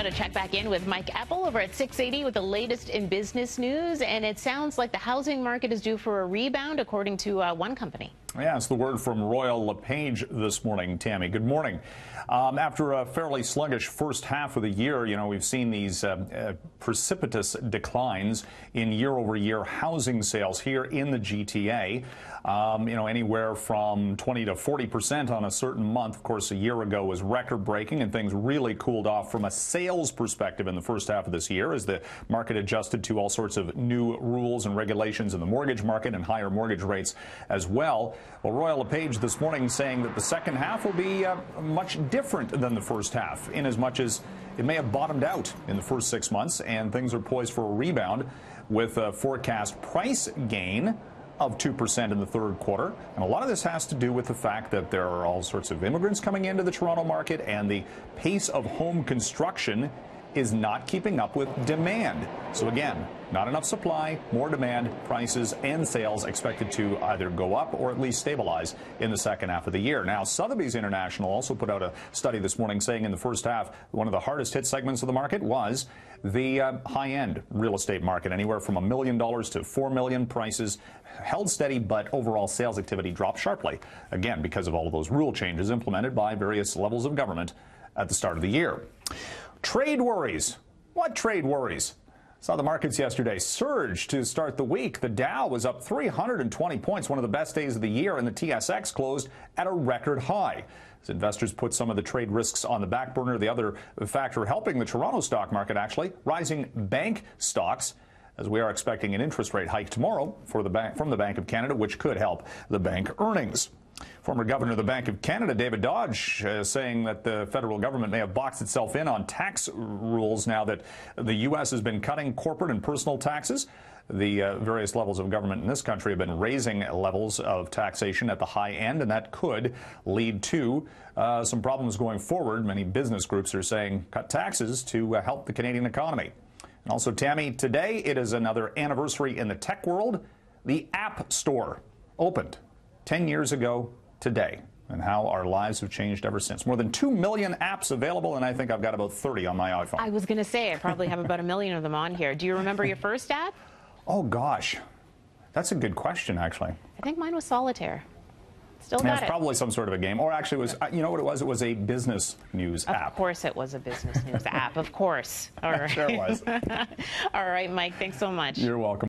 to check back in with Mike Eppel over at 680 with the latest in business news. And it sounds like the housing market is due for a rebound, according to one company. Yeah, it's the word from Royal LePage this morning. Tammy, good morning. After a fairly sluggish first half of the year, we've seen these precipitous declines in year-over-year housing sales here in the GTA. Anywhere from 20 to 40% on a certain month. Of course, a year ago was record-breaking, and things really cooled off from a sales perspective in the first half of this year as the market adjusted to all sorts of new rules and regulations in the mortgage market and higher mortgage rates as well. Well, Royal LePage this morning saying that the second half will be much different than the first half, in as much as it may have bottomed out in the first 6 months, and things are poised for a rebound with a forecast price gain of 2% in the third quarter. And a lot of this has to do with the fact that there are all sorts of immigrants coming into the Toronto market, and the pace of home construction is not keeping up with demand. So again, not enough supply, more demand, prices and sales expected to either go up or at least stabilize in the second half of the year. Now, Sotheby's International also put out a study this morning saying in the first half, one of the hardest hit segments of the market was the high-end real estate market, anywhere from $1 million to $4 million. Prices held steady, but overall sales activity dropped sharply, again, because of all of those rule changes implemented by various levels of government at the start of the year. Trade worries. What trade worries? Saw the markets yesterday surge to start the week. The Dow was up 320 points, one of the best days of the year, and the TSX closed at a record high. As investors put some of the trade risks on the back burner, the other factor helping the Toronto stock market, actually, rising bank stocks, as we are expecting an interest rate hike tomorrow from the Bank of Canada, which could help the bank earnings. Former Governor of the Bank of Canada, David Dodge, saying that the federal government may have boxed itself in on tax rules now that the U.S. has been cutting corporate and personal taxes. The various levels of government in this country have been raising levels of taxation at the high end, and that could lead to some problems going forward. Many business groups are saying cut taxes to help the Canadian economy. And also, Tammy, today it is another anniversary in the tech world. The App Store opened 10 years ago today, and how our lives have changed ever since. More than 2 million apps available, and I think I've got about 30 on my iPhone. I was going to say, I probably have about 1 million of them on here. Do you remember your first app? Oh, gosh. That's a good question, actually. I think mine was Solitaire. Still got it. It's probably some sort of a game. Or actually, it was, you know what it was? It was a business news app. Of course it was a business news app. Of course. All right. Sure was. All right, Mike, thanks so much. You're welcome.